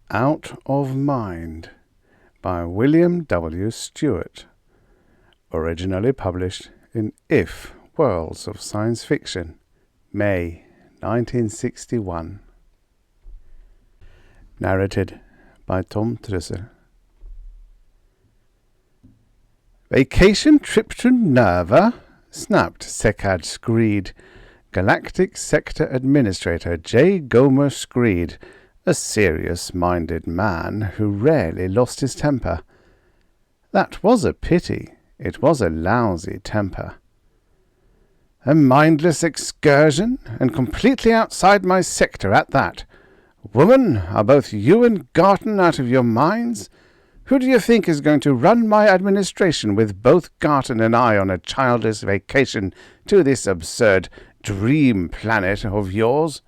Out of Mind by William W. Stuart, originally published in If, Worlds of Science Fiction, May 1961. Narrated by Tom Trussell. Vacation trip to Nirva? Snapped Gomer Screed, Galactic Sector Administrator J. Gomer Screed, a serious-minded man who rarely lost his temper. That was a pity. It was a lousy temper. A mindless excursion, and completely outside my sector at that. Woman, are both you and Garton out of your minds? Who do you think is going to run my administration with both Garton and I on a childless vacation to this absurd dream planet of yours?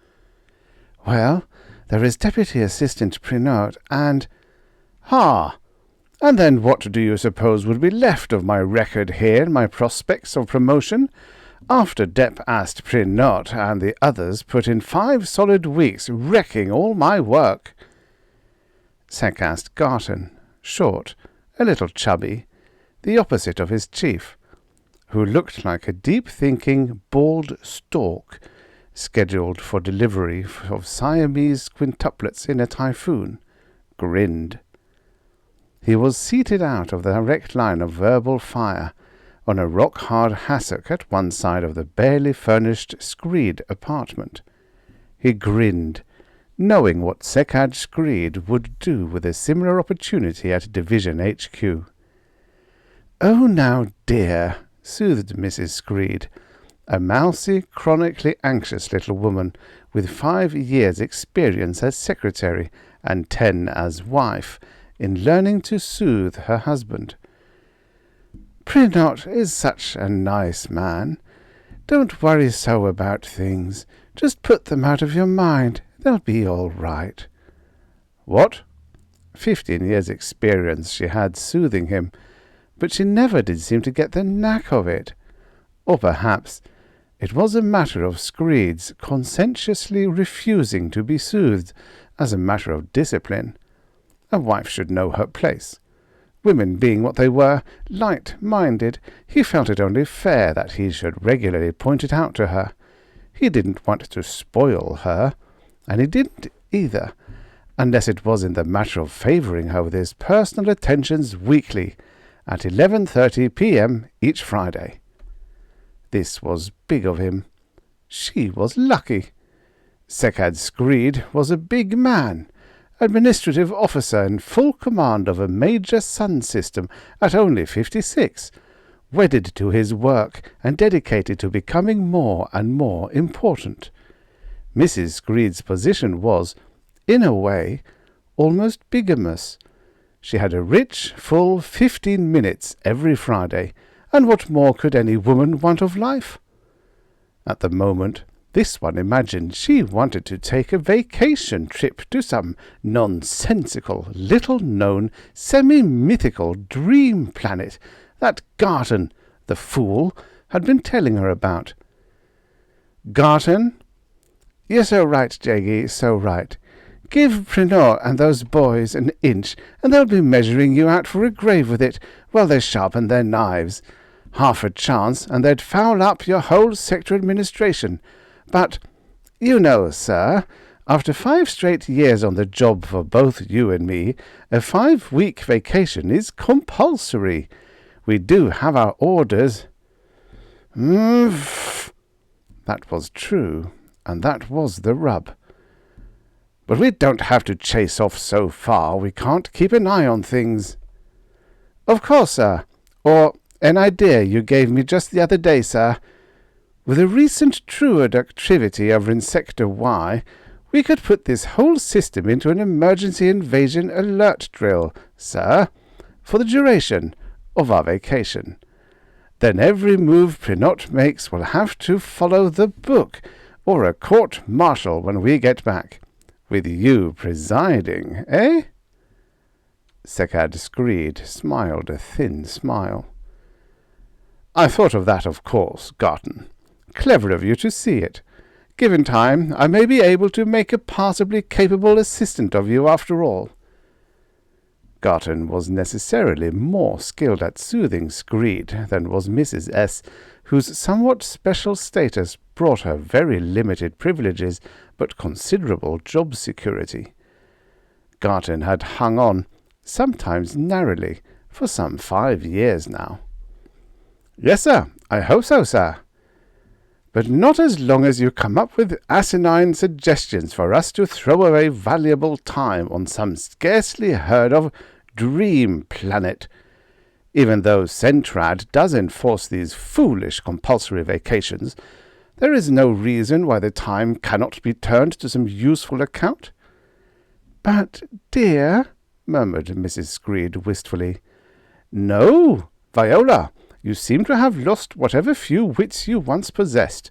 Well, there is Deputy Assistant Prenot and... And then what do you suppose would be left of my record here and my prospects of promotion? After Dep asked Prenot and the others put in 5 solid weeks wrecking all my work. Asked Garton, short, a little chubby, the opposite of his chief, who looked like a deep-thinking, bald stork, scheduled for delivery of Siamese quintuplets in a typhoon, grinned. He was seated out of the direct line of verbal fire, on a rock-hard hassock at one side of the barely furnished Screed apartment. He grinned, knowing what Gomer Screed would do with a similar opportunity at Division HQ. "Oh, now, dear," soothed Mrs. Screed, a mousy, chronically anxious little woman with 5 years' experience as secretary and 10 as wife in learning to soothe her husband. "Prenot is such a nice man. Don't worry so about things. Just put them out of your mind. They'll be all right." What? 15 years' experience she had soothing him, but she never did seem to get the knack of it. Or perhaps it was a matter of Screed's conscientiously refusing to be soothed as a matter of discipline. A wife should know her place. Women being what they were, light-minded, he felt it only fair that he should regularly point it out to her. He didn't want to spoil her, and he didn't either, unless it was in the matter of favouring her with his personal attentions weekly, at 11:30 p.m. each Friday. This was big of him. She was lucky. Gomer Screed was a big man, administrative officer in full command of a major sun system at only 56, wedded to his work and dedicated to becoming more and more important. Mrs. Screed's position was, in a way, almost bigamous. She had a rich, full 15 minutes every Friday, and what more could any woman want of life? At the moment, this one imagined she wanted to take a vacation trip to some nonsensical, little-known, semi-mythical dream planet that Garton, the fool, had been telling her about. "Garton? You're so right, Jaggy, so right. Give Prenot and those boys an inch, and they'll be measuring you out for a grave with it while they sharpen their knives. Half a chance, and they'd foul up your whole sector administration. But, you know, sir, after 5 straight years on the job for both you and me, a 5-week vacation is compulsory. We do have our orders." That was true, and that was the rub. "But we don't have to chase off so far. We can't keep an eye on things." "Of course, sir. Or an idea you gave me just the other day, sir. With a recent truant activity over in Sector Y, we could put this whole system into an emergency invasion alert drill, sir, for the duration of our vacation. Then every move Prenot makes will have to follow the book, or a court-martial when we get back. With you presiding, eh?" Gomer Screed smiled a thin smile. "I thought of that, of course, Garton. Clever of you to see it. Given time, I may be able to make a passably capable assistant of you after all." Garton was necessarily more skilled at soothing Screed than was Mrs. S., whose somewhat special status brought her very limited privileges but considerable job security. Garton had hung on, sometimes narrowly, for some 5 years now. "Yes, sir, I hope so, sir. But not as long as you come up with asinine suggestions for us to throw away valuable time on some scarcely heard-of dream planet. Even though Centrad does enforce these foolish compulsory vacations, there is no reason why the time cannot be turned to some useful account." "But, dear," murmured Mrs. Screed wistfully. "No, Viola, you seem to have lost whatever few wits you once possessed.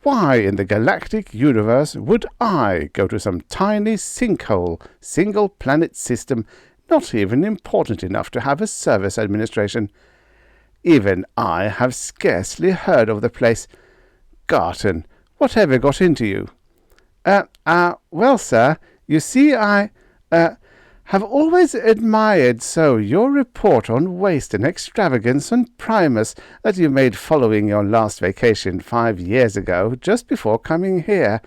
Why in the galactic universe would I go to some tiny sinkhole, single-planet system, not even important enough to have a service administration? Even I have scarcely heard of the place. Garton, whatever got into you?" Well, sir, you see I have always admired so your report on waste and extravagance on Primus that you made following your last vacation 5 years ago, just before coming here.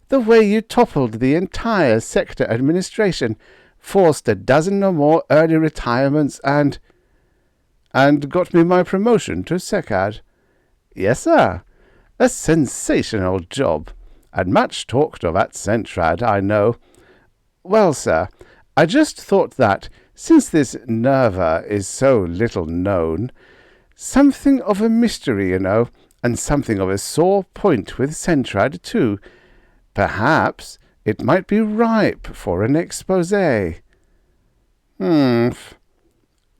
The way you toppled the entire sector administration, forced a dozen or more early retirements, and got me my promotion to Secad. Yes, sir. A sensational job, and much talked of at Centrad, I know. Well, sir, I just thought that, since this Nirva is so little known, something of a mystery, you know, and something of a sore point with Centrad, too, perhaps it might be ripe for an exposé.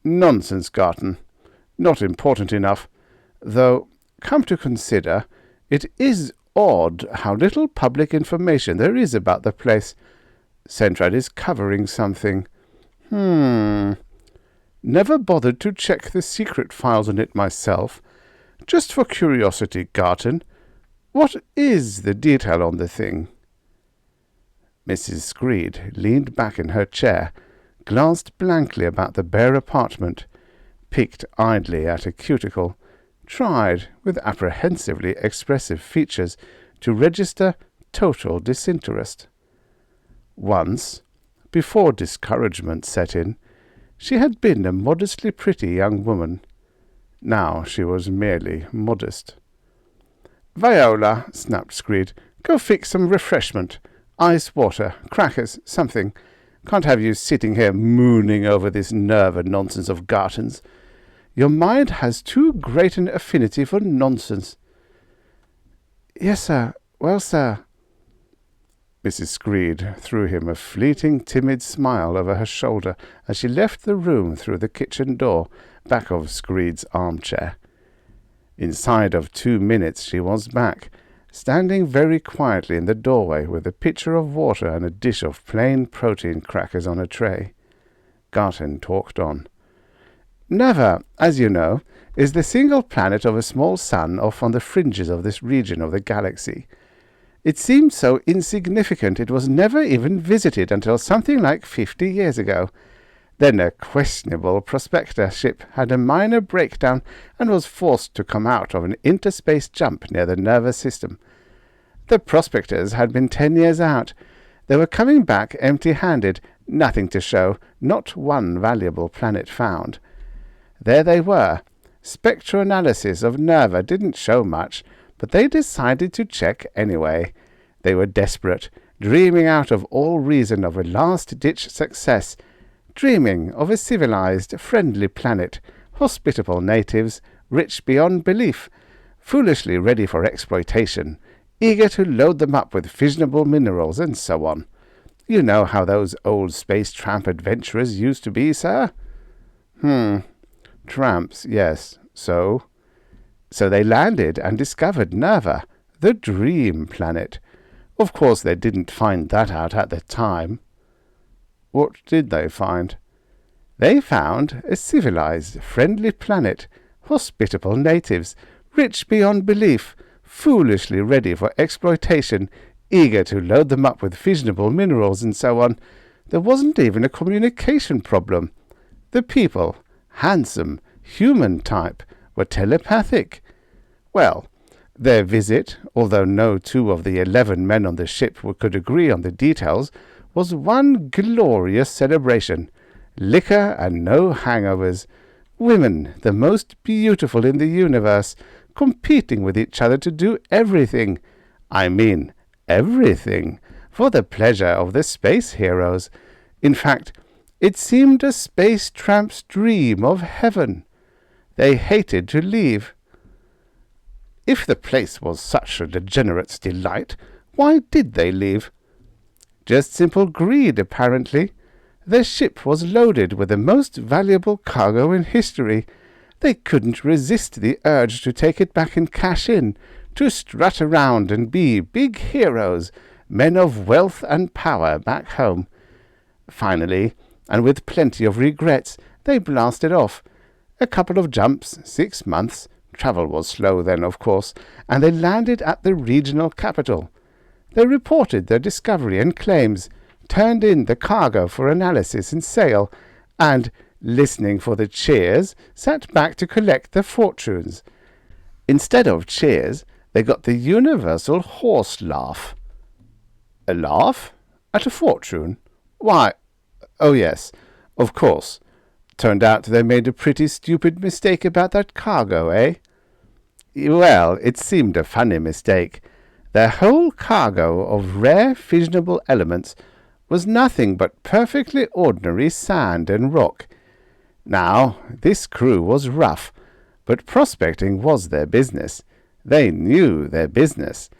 Nonsense, Garton. Not important enough. Though, come to consider, it is odd how little public information there is about the place. Centrad is covering something. Never bothered to check the secret files on it myself. Just for curiosity, Garton, what is the detail on the thing?" Mrs. Screed leaned back in her chair, glanced blankly about the bare apartment, picked idly at a cuticle, tried, with apprehensively expressive features, to register total disinterest. Once, before discouragement set in, she had been a modestly pretty young woman. Now she was merely modest. "Viola," snapped Screed, "go fix some refreshment. Ice water, crackers, something. Can't have you sitting here mooning over this Nirva nonsense of Garton's. Your mind has too great an affinity for nonsense." "Yes, sir. Well, sir." Mrs. Screed threw him a fleeting, timid smile over her shoulder as she left the room through the kitchen door, back of Screed's armchair. Inside of 2 minutes she was back, standing very quietly in the doorway with a pitcher of water and a dish of plain protein crackers on a tray. Garton talked on. "Nirva, as you know, is the single planet of a small sun off on the fringes of this region of the galaxy. It seemed so insignificant it was never even visited until something like 50 years ago. Then a questionable prospector ship had a minor breakdown and was forced to come out of an interspace jump near the Nirva system. The prospectors had been 10 years out. They were coming back empty-handed, nothing to show, not one valuable planet found. There they were. Spectroanalysis of Nirva didn't show much, but they decided to check anyway. They were desperate, dreaming out of all reason of a last-ditch success, dreaming of a civilized, friendly planet, hospitable natives, rich beyond belief, foolishly ready for exploitation, eager to load them up with fissionable minerals, and so on. You know how those old space tramp adventurers used to be, sir?" "Tramps, yes. So?" "So they landed and discovered Nirva, the dream planet. Of course they didn't find that out at the time." "What did they find?" "They found a civilized, friendly planet, hospitable natives, rich beyond belief, foolishly ready for exploitation, eager to load them up with fissionable minerals and so on. There wasn't even a communication problem. The people, handsome, human type, were telepathic. Well, their visit, although no 2 of the 11 men on the ship could agree on the details, was one glorious celebration. Liquor and no hangovers. Women, the most beautiful in the universe, competing with each other to do everything. I mean, everything, for the pleasure of the space heroes. In fact, it seemed a space tramp's dream of heaven. They hated to leave. If the place was such a degenerate's delight, why did they leave? Just simple greed, apparently. Their ship was loaded with the most valuable cargo in history. They couldn't resist the urge to take it back and cash in, to strut around and be big heroes, men of wealth and power back home. Finally, and with plenty of regrets, they blasted off. A couple of jumps, 6 months. Travel was slow then, of course, and they landed at the regional capital. They reported their discovery and claims, turned in the cargo for analysis and sale, and, listening for the cheers, sat back to collect their fortunes. Instead of cheers, they got the universal horse laugh. A laugh? At a fortune? Why, oh yes, of course. Turned out they made a pretty stupid mistake about that cargo, eh? Well, it seemed a funny mistake. Their whole cargo of rare fissionable elements was nothing but perfectly ordinary sand and rock. Now, this crew was rough, but prospecting was their business. They knew their business.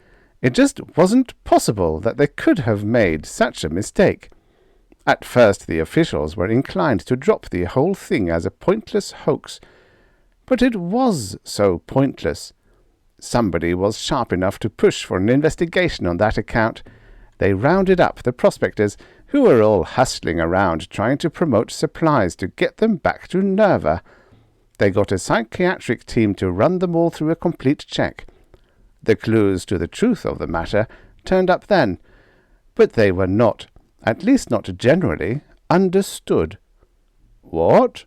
It just wasn't possible that they could have made such a mistake. At first the officials were inclined to drop the whole thing as a pointless hoax. But it was so pointless. Somebody was sharp enough to push for an investigation on that account. They rounded up the prospectors, who were all hustling around trying to promote supplies to get them back to Nirva. They got a psychiatric team to run them all through a complete check. The clues to the truth of the matter turned up then, but they were not, at least not generally, understood. What?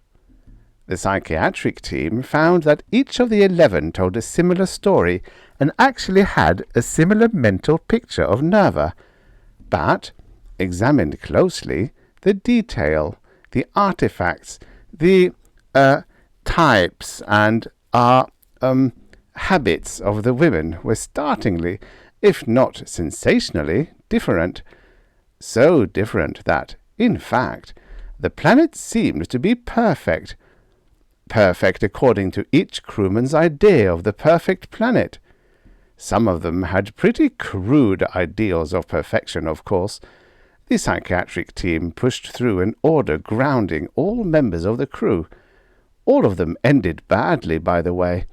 The psychiatric team found that each of the 11 told a similar story and actually had a similar mental picture of Nirva. But, examined closely, the detail, the artifacts, the types and habits of the women were startlingly, if not sensationally, different. So different that, in fact, the planet seemed to be perfect. Perfect according to each crewman's idea of the perfect planet. Some of them had pretty crude ideals of perfection, of course. The psychiatric team pushed through an order grounding all members of the crew. All of them ended badly, by the way.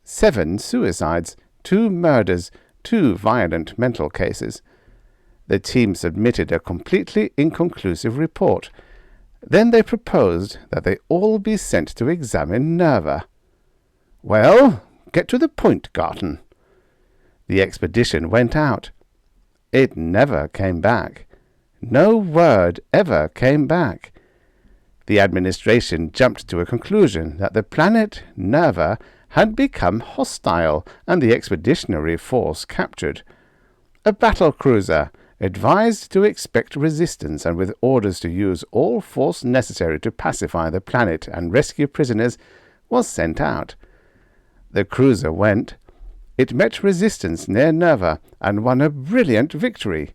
7 suicides, 2 murders, 2 violent mental cases. The team submitted a completely inconclusive report. Then they proposed that they all be sent to examine Nirva. Well, get to the point, Garton. The expedition went out. It never came back. No word ever came back. The administration jumped to a conclusion that the planet Nirva had become hostile and the expeditionary force captured. A battle cruiser, advised to expect resistance and with orders to use all force necessary to pacify the planet and rescue prisoners, was sent out. The cruiser went. It met resistance near Nirva and won a brilliant victory.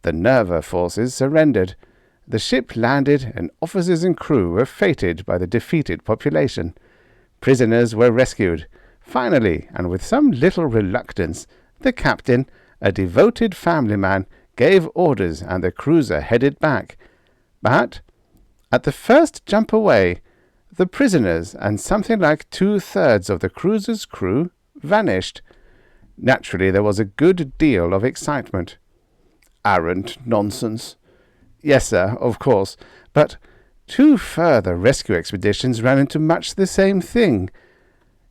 The Nirva forces surrendered. The ship landed and officers and crew were feted by the defeated population. Prisoners were rescued. Finally, and with some little reluctance, the captain, a devoted family man, gave orders and the cruiser headed back. But, at the first jump away, the prisoners and something like 2/3 of the cruiser's crew vanished. Naturally, there was a good deal of excitement. Arrant nonsense. Yes, sir, of course, but 2 further rescue expeditions ran into much the same thing.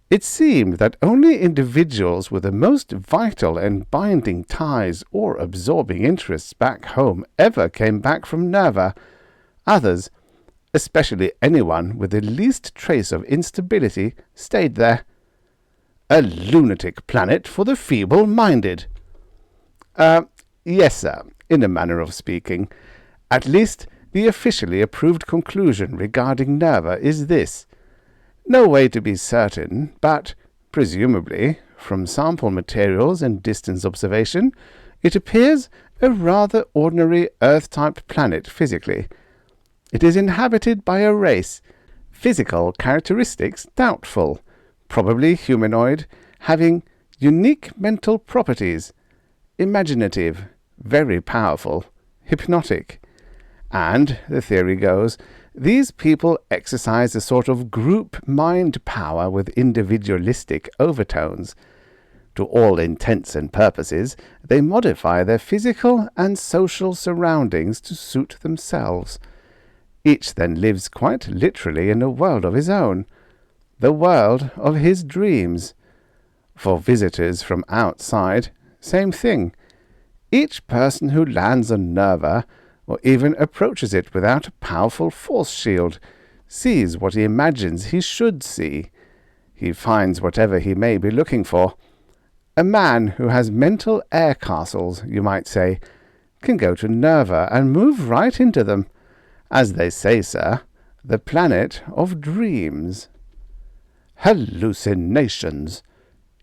It seemed that only individuals with the most vital and binding ties or absorbing interests back home ever came back from Nirva. Others, especially anyone with the least trace of instability, stayed there. A lunatic planet for the feeble-minded. Yes, sir, in a manner of speaking. At least the officially approved conclusion regarding Nirva is this. No way to be certain, but, presumably, from sample materials and distance observation, it appears a rather ordinary Earth-type planet physically. It is inhabited by a race, physical characteristics doubtful, probably humanoid, having unique mental properties, imaginative, very powerful, hypnotic. And, the theory goes, these people exercise a sort of group mind power with individualistic overtones. To all intents and purposes, they modify their physical and social surroundings to suit themselves. Each then lives quite literally in a world of his own, the world of his dreams. For visitors from outside, same thing. Each person who lands on Nirva, or even approaches it without a powerful force shield, sees what he imagines he should see. He finds whatever he may be looking for. A man who has mental air castles, you might say, can go to Nirva and move right into them. As they say, sir, the planet of dreams. Hallucinations.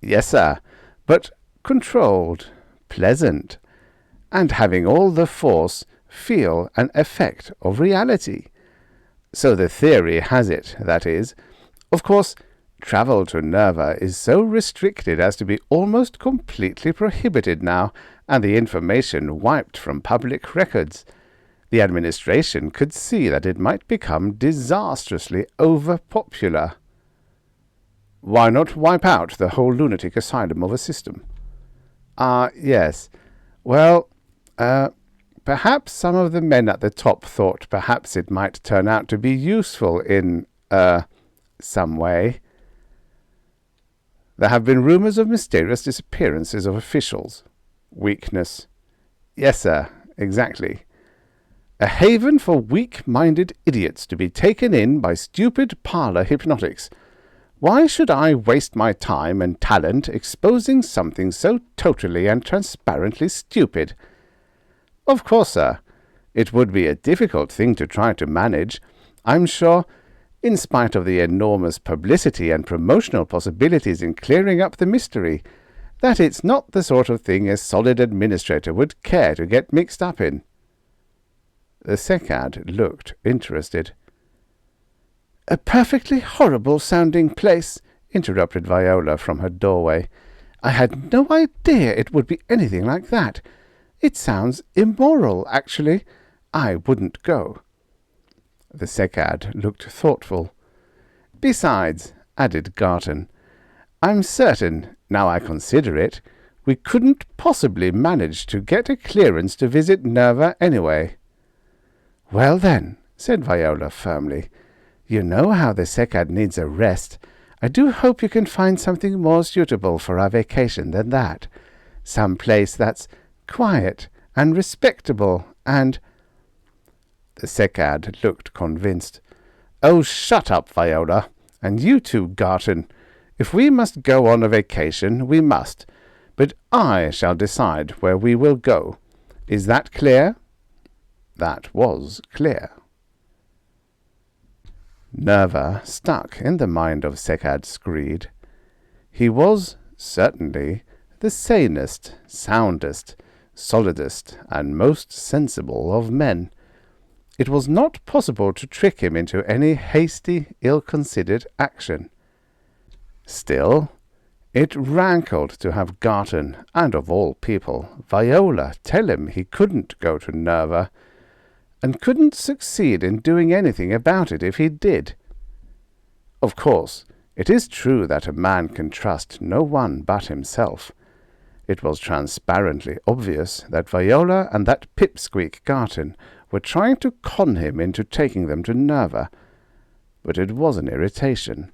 Yes, sir, but controlled, pleasant, and having all the force, feel, and effect of reality. So the theory has it, that is. Of course, travel to Nirva is so restricted as to be almost completely prohibited now, and the information wiped from public records. The administration could see that it might become disastrously overpopular. Why not wipe out the whole lunatic asylum of a system? Yes. Well, perhaps some of the men at the top thought perhaps it might turn out to be useful in, some way. There have been rumors of mysterious disappearances of officials. Weakness. Yes, sir, exactly. A haven for weak-minded idiots to be taken in by stupid parlour hypnotics. Why should I waste my time and talent exposing something so totally and transparently stupid? Of course, sir, it would be a difficult thing to try to manage, I'm sure, in spite of the enormous publicity and promotional possibilities in clearing up the mystery, that it's not the sort of thing a solid administrator would care to get mixed up in. The Secad looked interested. "A perfectly horrible-sounding place," interrupted Viola from her doorway. "I had no idea it would be anything like that. It sounds immoral, actually. I wouldn't go." The Secad looked thoughtful. "Besides," added Garton, "I'm certain, now I consider it, we couldn't possibly manage to get a clearance to visit Nirva anyway." "Well then," said Viola firmly, "you know how the Secad needs a rest. I do hope you can find something more suitable for our vacation than that. Some place that's quiet and respectable and—" The Secad looked convinced. "Oh, shut up, Viola, and you too, Garton. If we must go on a vacation, we must, but I shall decide where we will go. Is that clear?" That was clear. Nirva stuck in the mind of Secad Screed. He was, certainly, the sanest, soundest, solidest, and most sensible of men. It was not possible to trick him into any hasty, ill-considered action. Still, it rankled to have Garton, and of all people, Viola, tell him he couldn't go to Nirva, and couldn't succeed in doing anything about it if he did. Of course, it is true that a man can trust no one but himself. It was transparently obvious that Viola and that pipsqueak Garton were trying to con him into taking them to Nirva, but it was an irritation.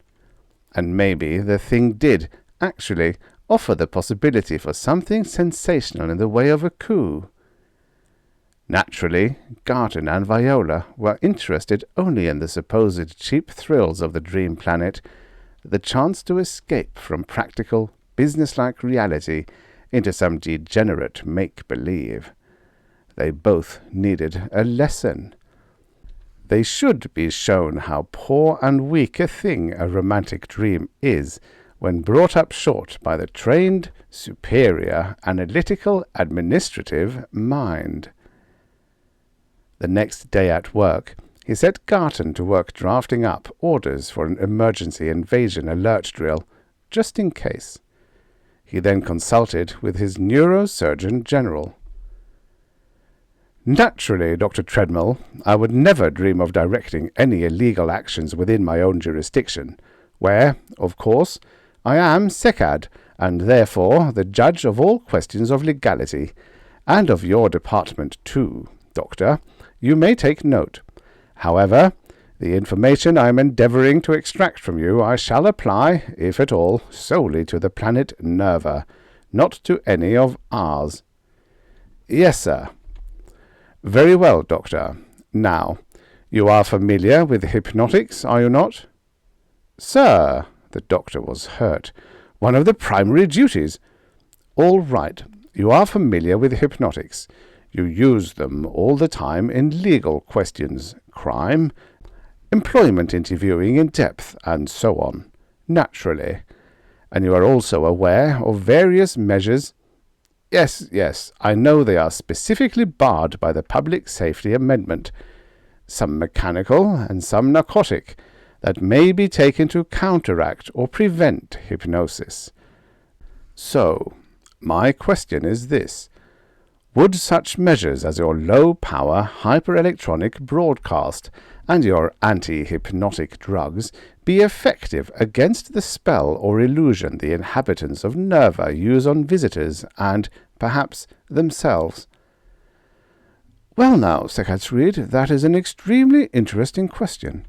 And maybe the thing did, actually, offer the possibility for something sensational in the way of a coup. Naturally, Garton and Viola were interested only in the supposed cheap thrills of the dream planet, the chance to escape from practical, businesslike reality into some degenerate make-believe. They both needed a lesson. They should be shown how poor and weak a thing a romantic dream is when brought up short by the trained, superior, analytical, administrative mind. The next day at work, he set Garton to work drafting up orders for an emergency invasion alert drill, just in case. He then consulted with his neurosurgeon general. Naturally, Dr. Treadmill, I would never dream of directing any illegal actions within my own jurisdiction, where, of course, I am SECAD, and therefore the judge of all questions of legality, and of your department too, Doctor. You may take note. However, the information I am endeavouring to extract from you I shall apply, if at all, solely to the planet Nirva, not to any of ours. Yes, sir. Very well, Doctor. Now, you are familiar with hypnotics, are you not? Sir, the doctor was hurt. One of the primary duties. All right, you are familiar with hypnotics. You use them all the time in legal questions, crime, employment interviewing in depth, and so on, naturally. And you are also aware of various measures. Yes, I know they are specifically barred by the Public Safety Amendment, some mechanical and some narcotic, that may be taken to counteract or prevent hypnosis. So, my question is this. Would such measures as your low-power hyper-electronic broadcast and your anti-hypnotic drugs be effective against the spell or illusion the inhabitants of Nirva use on visitors and, perhaps, themselves? Well now, Secretary Screed, that is an extremely interesting question.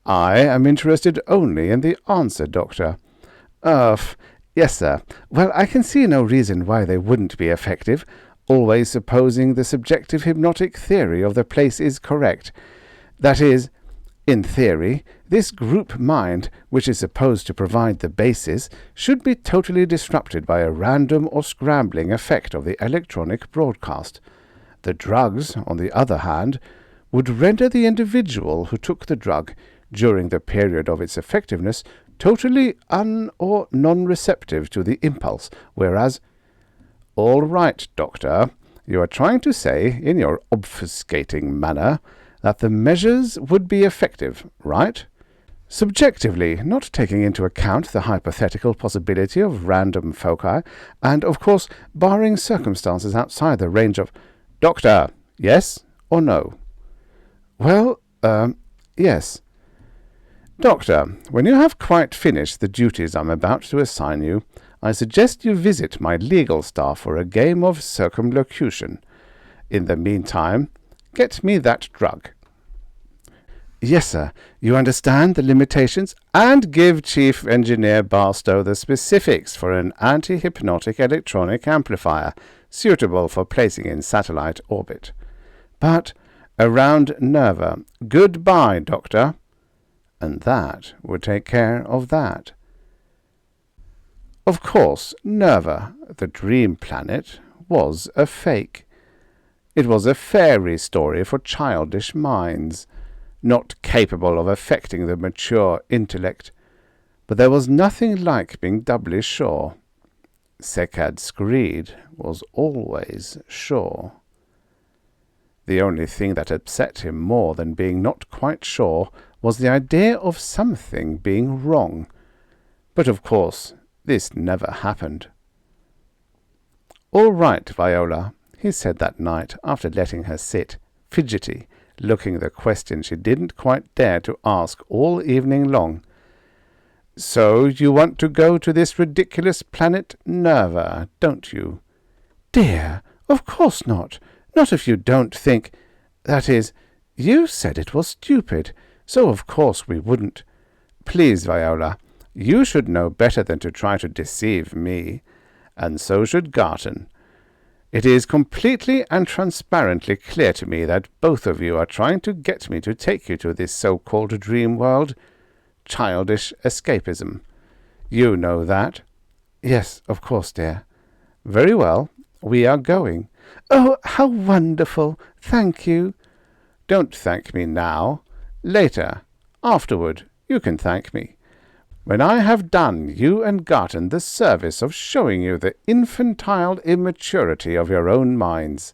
I am interested only in the answer, Doctor. Yes, sir. Well, I can see no reason why they wouldn't be effective, always supposing the subjective hypnotic theory of the place is correct. That is, in theory, this group mind, which is supposed to provide the basis, should be totally disrupted by a random or scrambling effect of the electronic broadcast. The drugs, on the other hand, would render the individual who took the drug, during the period of its effectiveness, totally or non-receptive to the impulse, whereas— All right, Doctor, you are trying to say, in your obfuscating manner, that the measures would be effective, right? Subjectively, not taking into account the hypothetical possibility of random foci, and, of course, barring circumstances outside the range of— Doctor, yes or no? Well, yes. Doctor, when you have quite finished the duties I'm about to assign you, I suggest you visit my legal staff for a game of circumlocution. In the meantime, get me that drug. Yes, sir. You understand the limitations, and give Chief Engineer Barstow the specifics for an anti-hypnotic electronic amplifier suitable for placing in satellite orbit. But around Nirva. Goodbye, Doctor. And that would take care of that. Of course, Nirva, the dream planet, was a fake. It was a fairy story for childish minds, not capable of affecting the mature intellect, but there was nothing like being doubly sure. Secretary Screed was always sure. The only thing that upset him more than being not quite sure was the idea of something being wrong. But of course, this never happened. "All right, Viola," he said that night, after letting her sit, fidgety, looking the question she didn't quite dare to ask all evening long. "So you want to go to this ridiculous planet Nirva, don't you?" "Dear, of course not. Not if you don't think— That is, you said it was stupid, so of course we wouldn't. Please, Viola, You should know better than to try to deceive me, and so should Garton. It is completely and transparently clear to me that both of you are trying to get me to take you to this so-called dream world. Childish escapism. You know that. Yes, of course, dear. Very well. We are going. Oh, how wonderful! Thank you. Don't thank me now. Later. Afterward. You can thank me. When I have done you and Garton the service of showing you the infantile immaturity of your own minds.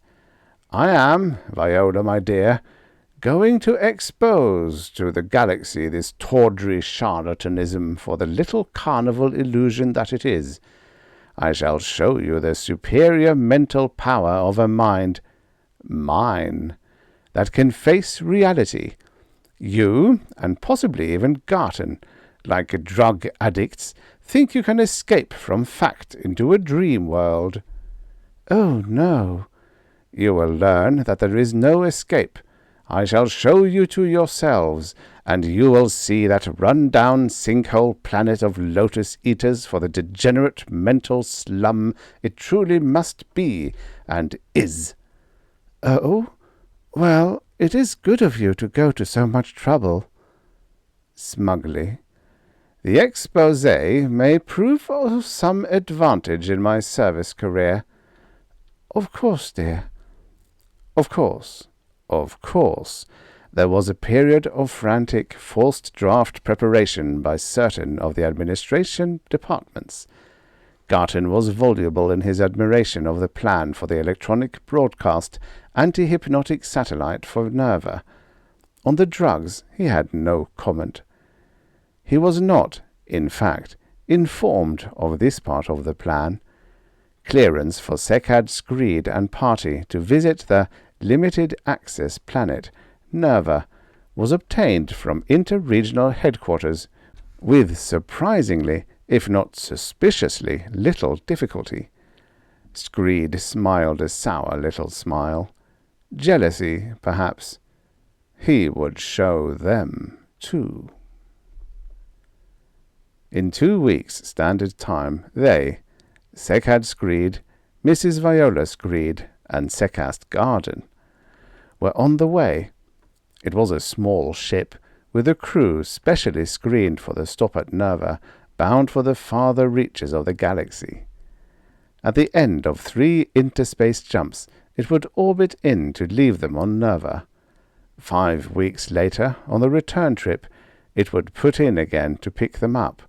I am, Viola, my dear, going to expose to the galaxy this tawdry charlatanism for the little carnival illusion that it is. I shall show you the superior mental power of a mind, mine, that can face reality. You, and possibly even Garton, like drug addicts, think you can escape from fact into a dream world. Oh, no. You will learn that there is no escape. I shall show you to yourselves, and you will see that run-down sinkhole planet of lotus-eaters for the degenerate mental slum it truly must be, and is. Oh? Well, it is good of you to go to so much trouble. Smugly. The exposé may prove of some advantage in my service career. Of course, dear. Of course. Of course. There was a period of frantic, forced draft preparation by certain of the administration departments. Garton was voluble in his admiration of the plan for the electronic broadcast anti-hypnotic satellite for Nirva. On the drugs he had no comment. He was not, in fact, informed of this part of the plan. Clearance for Stuart Screed and party to visit the limited-access planet, Nirva, was obtained from inter-regional headquarters with surprisingly, if not suspiciously, little difficulty. Screed smiled a sour little smile. Jealousy, perhaps. He would show them, too. In 2 weeks' standard time, they, Stuart Screed, Mrs. Viola Screed, and Secast Garden, were on the way. It was a small ship, with a crew specially screened for the stop at Nirva, bound for the farther reaches of the galaxy. At the end of 3 interspace jumps, it would orbit in to leave them on Nirva. 5 weeks later, on the return trip, it would put in again to pick them up.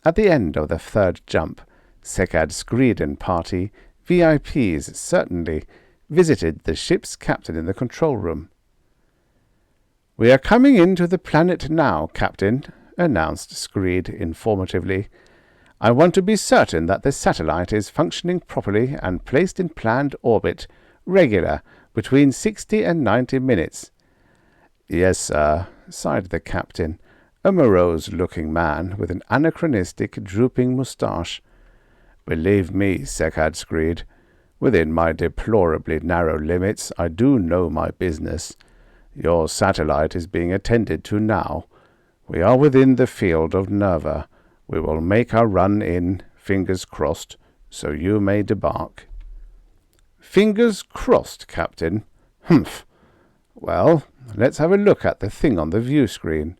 At the end of the 3rd jump, Stuart Screed and party, VIPs certainly, visited the ship's captain in the control room. "We are coming into the planet now, Captain," announced Screed informatively. "I want to be certain that the satellite is functioning properly and placed in planned orbit, regular, between 60 and 90 minutes. "Yes, sir," sighed the captain, a morose-looking man with an anachronistic drooping moustache. "Believe me, Stuart Screed, within my deplorably narrow limits, I do know my business. Your satellite is being attended to now. We are within the field of Nirva. We will make our run in, fingers crossed, so you may debark." "Fingers crossed, Captain. Humph. Well, let's have a look at the thing on the view screen."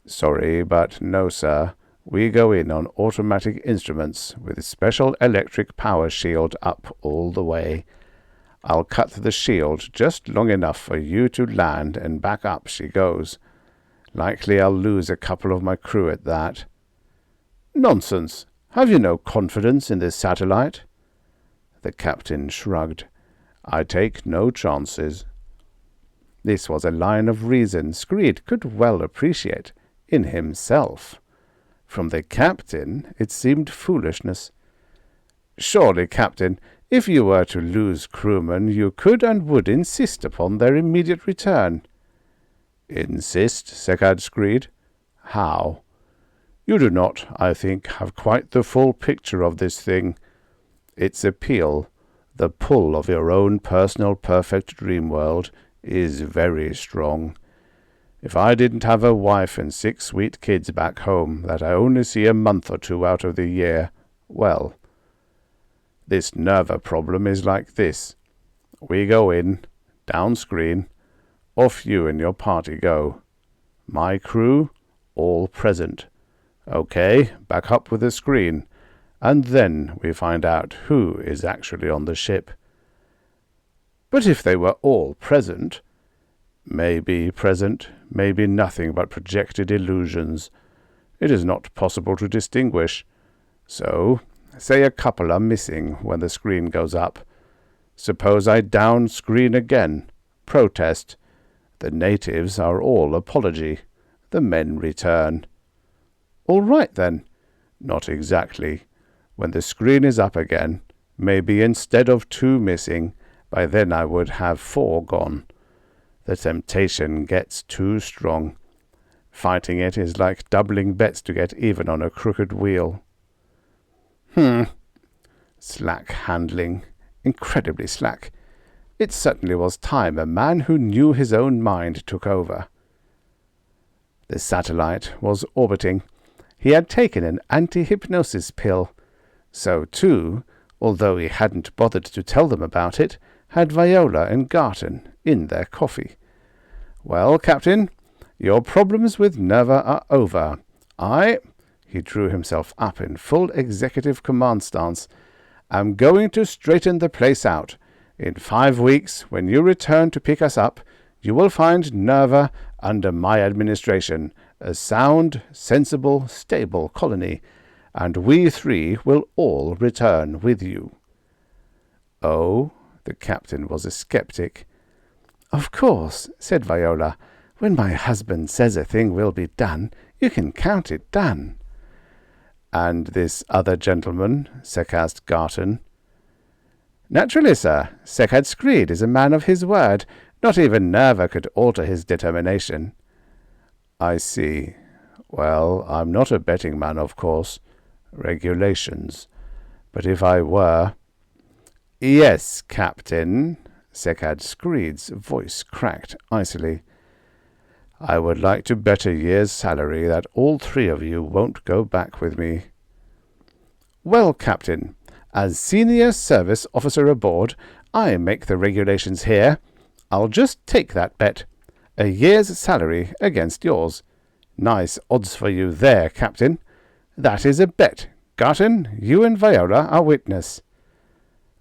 "Sorry, but no, sir. We go in on automatic instruments with special electric power shield up all the way. I'll cut the shield just long enough for you to land, and back up she goes. Likely I'll lose a couple of my crew at that." "Nonsense. Have you no confidence in this satellite?" The captain shrugged. "I take no chances." This was a line of reason Screed could well appreciate, in himself. From the captain it seemed foolishness. "Surely, Captain, if you were to lose crewmen, you could and would insist upon their immediate return." "Insist, Stuart Screed? How? You do not, I think, have quite the full picture of this thing. Its appeal, the pull of your own personal perfect dream world, is very strong. If I didn't have a wife and 6 sweet kids back home that I only see a month or 2 out of the year, well, this Nirva problem is like this. We go in, down screen, off you and your party go. My crew, all present. Okay, back up with the screen, and then we find out who is actually on the ship. But if they were all present, maybe present, maybe nothing but projected illusions. It is not possible to distinguish. So, say a couple are missing when the screen goes up. Suppose I down screen again. Protest. The natives are all apology. The men return. All right, then. Not exactly. When the screen is up again, maybe instead of 2 missing, by then I would have 4 gone. The temptation gets too strong. Fighting it is like doubling bets to get even on a crooked wheel. Slack handling. Incredibly slack. It certainly was time a man who knew his own mind took over. The satellite was orbiting. He had taken an anti-hypnosis pill. So, too, although he hadn't bothered to tell them about it, had Viola and Garton in their coffee. Well, Captain, your problems with Nirva are over. He drew himself up in full executive command stance, am going to straighten the place out. In 5 weeks, when you return to pick us up, you will find Nirva under my administration, a sound, sensible, stable colony, and we 3 will all return with you. Oh, the captain was a skeptic. Of course, said Viola, when my husband says a thing will be done, you can count it done. And this other gentleman, Sekast Garton. Naturally, sir, Sekad Screed is a man of his word. Not even Nirva could alter his determination. I see. Well, I'm not a betting man, of course. Regulations. But if I were... Yes, Captain, Sekad Screed's voice cracked icily. I would like to bet a year's salary that all 3 of you won't go back with me. Well, Captain, as senior service officer aboard, I make the regulations here. I'll just take that bet. A year's salary against yours. Nice odds for you there, Captain. That is a bet. Garton, you and Viola are witness.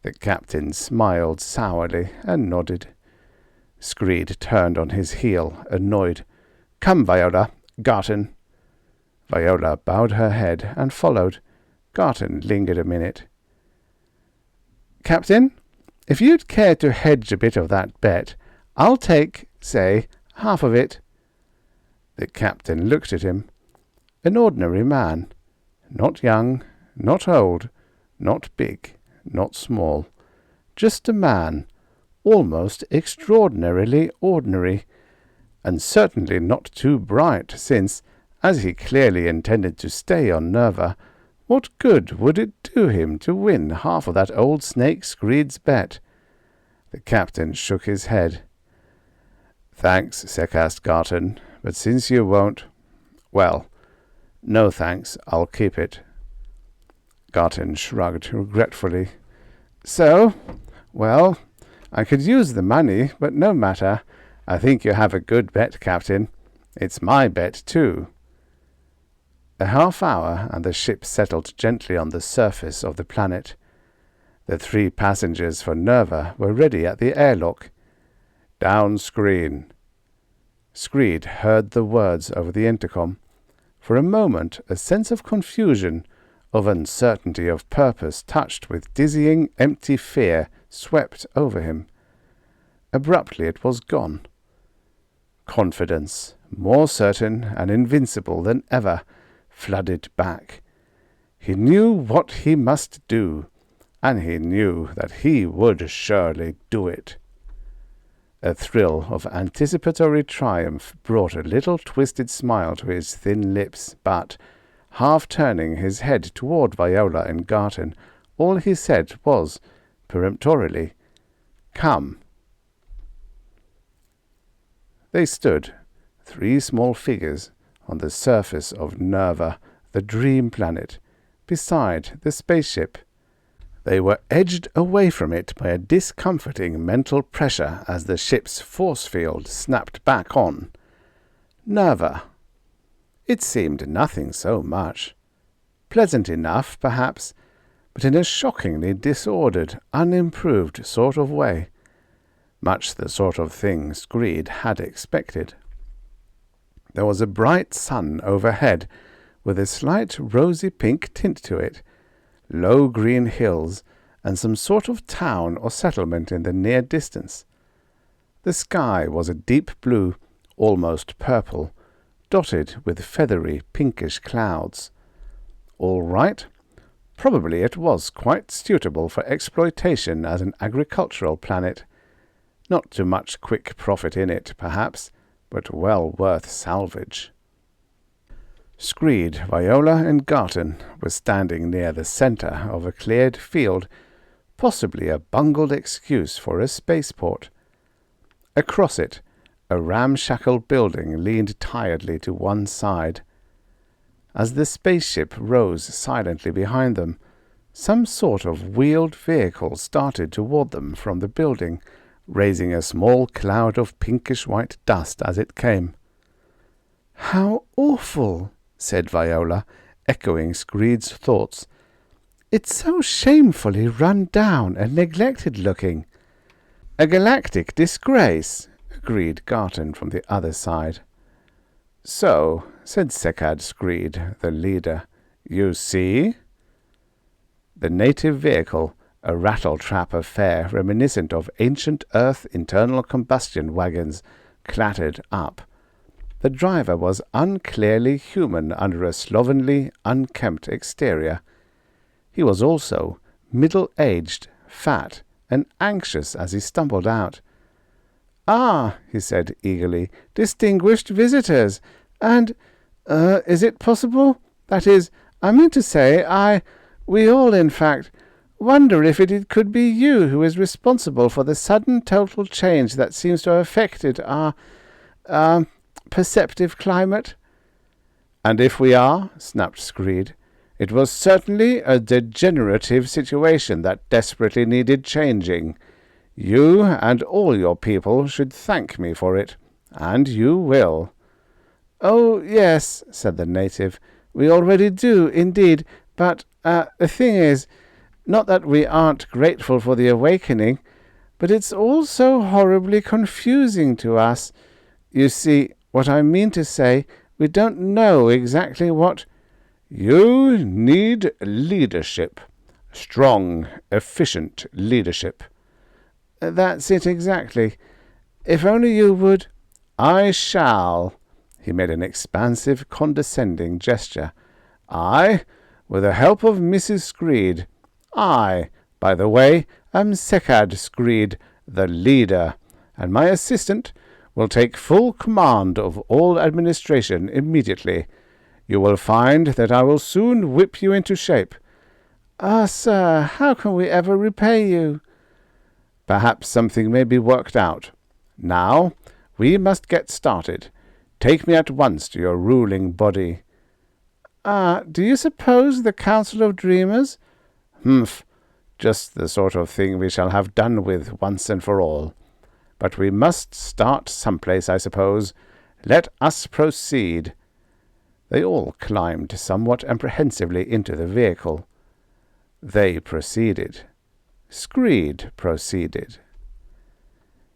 The captain smiled sourly and nodded. Screed turned on his heel, annoyed. Come, Viola. Garton. Viola bowed her head and followed. Garton lingered a minute. Captain, if you'd care to hedge a bit of that bet, I'll take, say, half of it. The captain looked at him. An ordinary man. Not young, not old, not big, not small. Just a man, almost extraordinarily ordinary, and certainly not too bright, since, as he clearly intended to stay on Nirva, what good would it do him to win half of that old snake Screed's bet? The captain shook his head. Thanks, Sekast Garton, but since you won't... Well, no thanks, I'll keep it. Garton shrugged regretfully. So, well, I could use the money, but no matter. I think you have a good bet, Captain. It's my bet, too. A half hour, and the ship settled gently on the surface of the planet. The 3 passengers for Nirva were ready at the airlock. Down screen. Screed heard the words over the intercom. For a moment, a sense of confusion, of uncertainty of purpose, touched with dizzying, empty fear, swept over him. Abruptly it was gone. Confidence, more certain and invincible than ever, flooded back. He knew what he must do, and he knew that he would surely do it. A thrill of anticipatory triumph brought a little twisted smile to his thin lips, but, half turning his head toward Viola and Garton, all he said was, peremptorily, "Come." They stood, 3 small figures on the surface of Nirva, the dream planet, beside the spaceship. They were edged away from it by a discomforting mental pressure as the ship's force field snapped back on. Nirva. It seemed nothing so much. Pleasant enough, perhaps, but in a shockingly disordered, unimproved sort of way. Much the sort of thing Screed had expected. There was a bright sun overhead, with a slight rosy pink tint to it, low green hills, and some sort of town or settlement in the near distance. The sky was a deep blue, almost purple, dotted with feathery pinkish clouds. All right. Probably it was quite suitable for exploitation as an agricultural planet. Not too much quick profit in it, perhaps, but well worth salvage. Screed, Viola, and Garton were standing near the centre of a cleared field, possibly a bungled excuse for a spaceport. Across it, a ramshackle building leaned tiredly to one side. As the spaceship rose silently behind them, some sort of wheeled vehicle started toward them from the building, raising a small cloud of pinkish-white dust as it came. "How awful!" said Viola, echoing Screed's thoughts. "It's so shamefully run down and neglected-looking." "A galactic disgrace," agreed Garton from the other side. "So," said Sekad Screed, the leader, "you see?" The native vehicle, a rattle-trap affair reminiscent of ancient Earth internal combustion wagons, clattered up. The driver was unclearly human under a slovenly, unkempt exterior. He was also middle-aged, fat, and anxious as he stumbled out. "Ah," he said eagerly, "distinguished visitors. And, is it possible? That is, I mean to say, we all, in fact, wonder if it could be you who is responsible for the sudden total change that seems to have affected our perceptive climate." "And if we are," snapped Screed, "it was certainly a degenerative situation that desperately needed changing. You and all your people should thank me for it, and you will." "Oh, yes," said the native, "we already do, indeed, but the thing is, not that we aren't grateful for the awakening, but it's all so horribly confusing to us. You see, what I mean to say, we don't know exactly what—" "You need leadership. Strong, efficient leadership." "That's it exactly. If only you would—" "I shall." He made an expansive, condescending gesture. "I, with the help of Mrs. Screed. I, by the way, am Sekad Screed, the leader, and my assistant will take full command of all administration immediately. You will find that I will soon whip you into shape." "Ah, sir, how can we ever repay you?" "Perhaps something may be worked out. Now, we must get started. Take me at once to your ruling body." Do you suppose the Council of Dreamers?" "Humph, just the sort of thing we shall have done with once and for all. But we must start someplace, I suppose. Let us proceed." They all climbed somewhat apprehensively into the vehicle. They proceeded. Screed proceeded.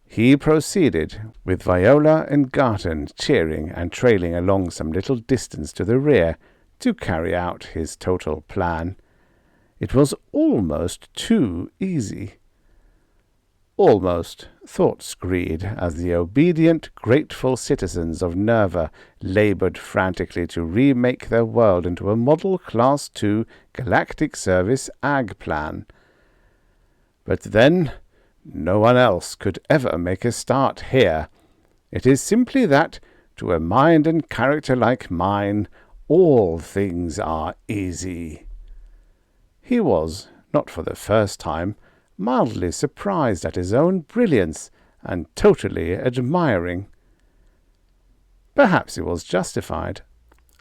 He proceeded, with Viola and Garton cheering and trailing along some little distance to the rear, to carry out his total plan. It was almost too easy. Almost, thought Screed, as the obedient, grateful citizens of Nirva laboured frantically to remake their world into a model Class II Galactic Service Ag plan. But then, no one else could ever make a start here. It is simply that, to a mind and character like mine, all things are easy. He was, not for the first time, mildly surprised at his own brilliance, and totally admiring. Perhaps it was justified.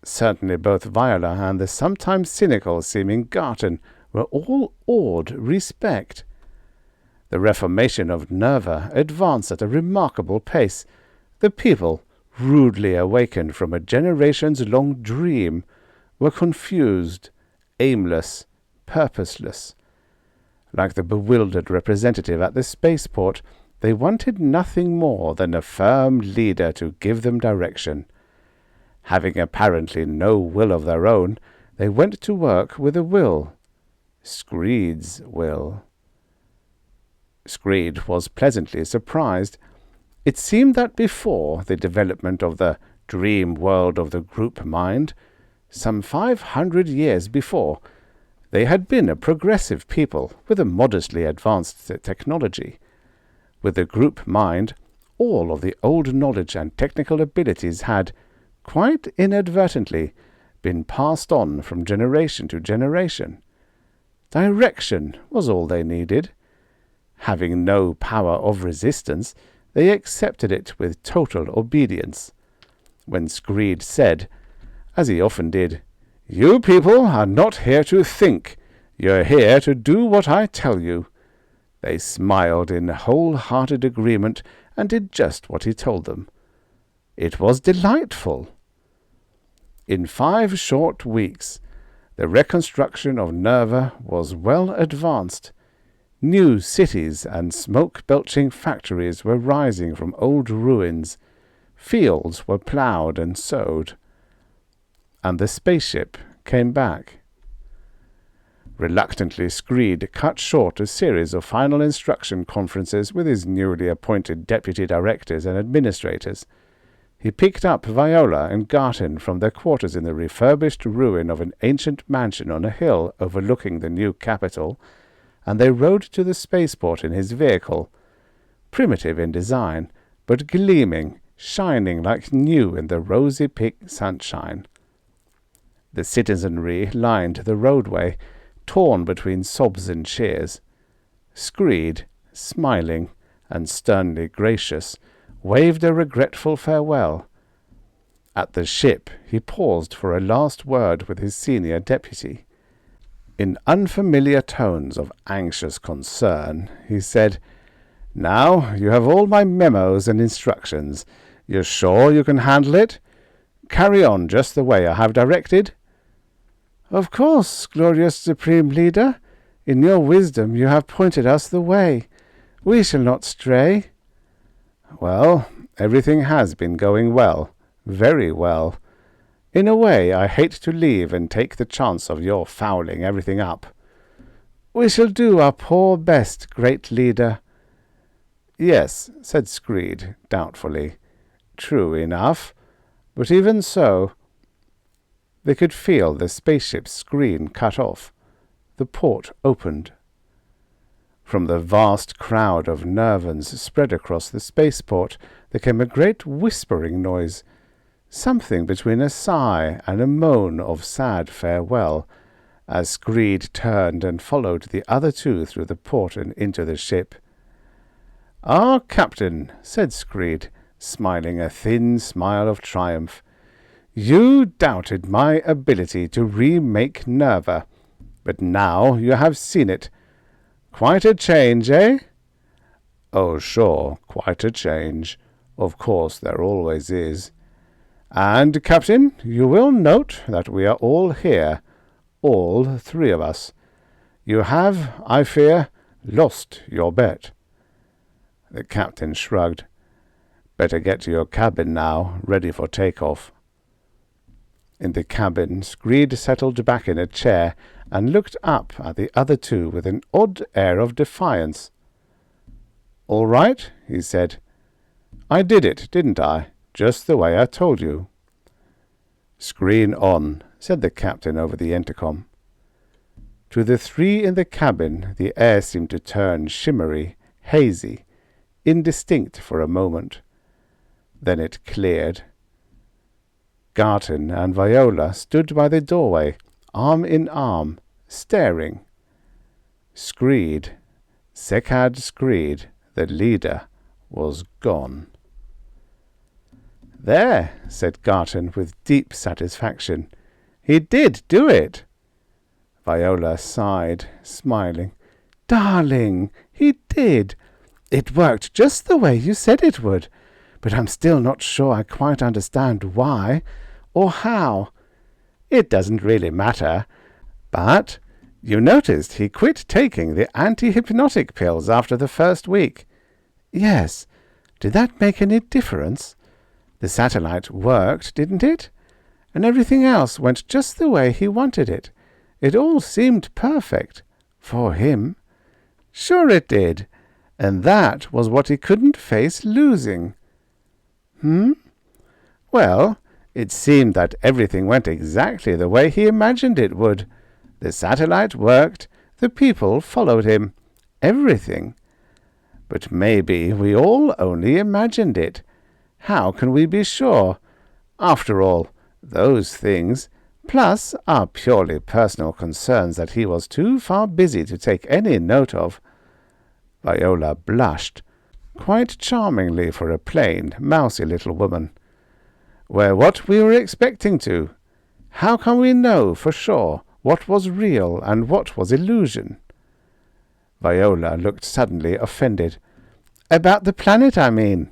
Certainly both Viola and the sometimes cynical-seeming Garton were all awed respect. The reformation of Nirva advanced at a remarkable pace. The people, rudely awakened from a generations-long dream, were confused, aimless, purposeless. Like the bewildered representative at the spaceport, they wanted nothing more than a firm leader to give them direction. Having apparently no will of their own, they went to work with a will. Screed's will. Screed was pleasantly surprised. It seemed that before the development of the dream world of the group mind, some 500 years before, they had been a progressive people with a modestly advanced technology. With the group mind, all of the old knowledge and technical abilities had, quite inadvertently, been passed on from generation to generation. Direction was all they needed. Having no power of resistance, they accepted it with total obedience. When Screed said, as he often did, "You people are not here to think. You're here to do what I tell you," they smiled in wholehearted agreement and did just what he told them. It was delightful. In 5 short weeks, the reconstruction of Nirva was well advanced. New cities and smoke-belching factories were rising from old ruins. Fields were ploughed and sowed. And the spaceship came back. Reluctantly, Screed cut short a series of final instruction conferences with his newly appointed deputy directors and administrators. He picked up Viola and Garton from their quarters in the refurbished ruin of an ancient mansion on a hill overlooking the new capital, and they rode to the spaceport in his vehicle, primitive in design, but gleaming, shining like new in the rosy pink sunshine. The citizenry lined the roadway, torn between sobs and cheers. Screed, smiling and sternly gracious, waved a regretful farewell. At the ship he paused for a last word with his senior deputy. In unfamiliar tones of anxious concern, he said, "Now you have all my memos and instructions. You're sure you can handle it? Carry on just the way I have directed?" "Of course, glorious Supreme Leader. In your wisdom you have pointed us the way. We shall not stray." "Well, everything has been going well, very well. In a way, I hate to leave and take the chance of your fouling everything up." "We shall do our poor best, great leader." "Yes," said Screed, doubtfully. "True enough. But even so—" They could feel the spaceship's screen cut off. The port opened. From the vast crowd of Nirvans spread across the spaceport there came a great whispering noise, something between a sigh and a moan of sad farewell, as Screed turned and followed the other two through the port and into the ship. "Ah, Captain," said Screed, smiling a thin smile of triumph, "you doubted my ability to remake Nirva, but now you have seen it. Quite a change, eh?" "Oh, sure, quite a change. Of course there always is. And, Captain, you will note that we are all here, all 3 of us. You have, I fear, lost your bet." The captain shrugged. "Better get to your cabin now, ready for takeoff." In the cabin, Screed settled back in a chair and looked up at the other two with an odd air of defiance. "All right," he said. "I did it, didn't I? Just the way I told you." "Screen on," said the captain over the intercom. To the 3 in the cabin the air seemed to turn shimmery, hazy, indistinct for a moment. Then it cleared. Garton and Viola stood by the doorway, arm in arm, staring. Screed, Sekad Screed, the leader, was gone. "There," said Garton with deep satisfaction. "He did do it." Viola sighed, smiling. "Darling, he did. It worked just the way you said it would, but I'm still not sure I quite understand why or how. It doesn't really matter. But you noticed he quit taking the anti-hypnotic pills after the first week." "Yes. Did that make any difference? The satellite worked, didn't it? And everything else went just the way he wanted it. It all seemed perfect. For him." "Sure it did. And that was what he couldn't face losing." "Well, it seemed that everything went exactly the way he imagined it would. The satellite worked. The people followed him. Everything. But maybe we all only imagined it. How can we be sure? After all, those things, plus are purely personal concerns that he was too far busy to take any note of." Viola blushed, quite charmingly for a plain, mousy little woman. "We're what we were expecting to. How can we know for sure what was real and what was illusion?" Viola looked suddenly offended. "About the planet, I mean."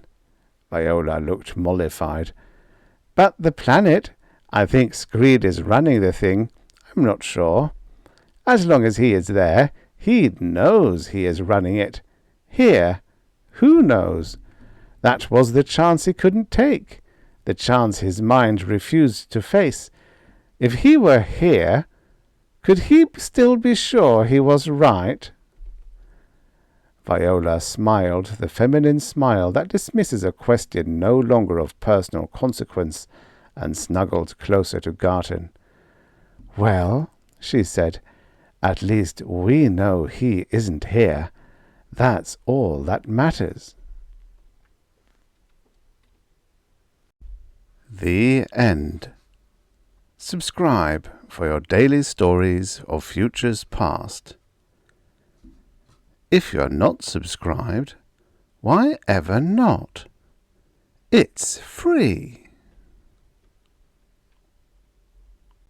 Viola looked mollified. "But the planet? I think Screed is running the thing. I'm not sure. As long as he is there, he knows he is running it. Here, who knows? That was the chance he couldn't take, the chance his mind refused to face. If he were here, could he still be sure he was right?" Viola smiled the feminine smile that dismisses a question no longer of personal consequence, and snuggled closer to Garton. "Well," she said, "at least we know he isn't here. That's all that matters." The end. Subscribe for your daily stories of futures past. If you're not subscribed, why ever not? It's free.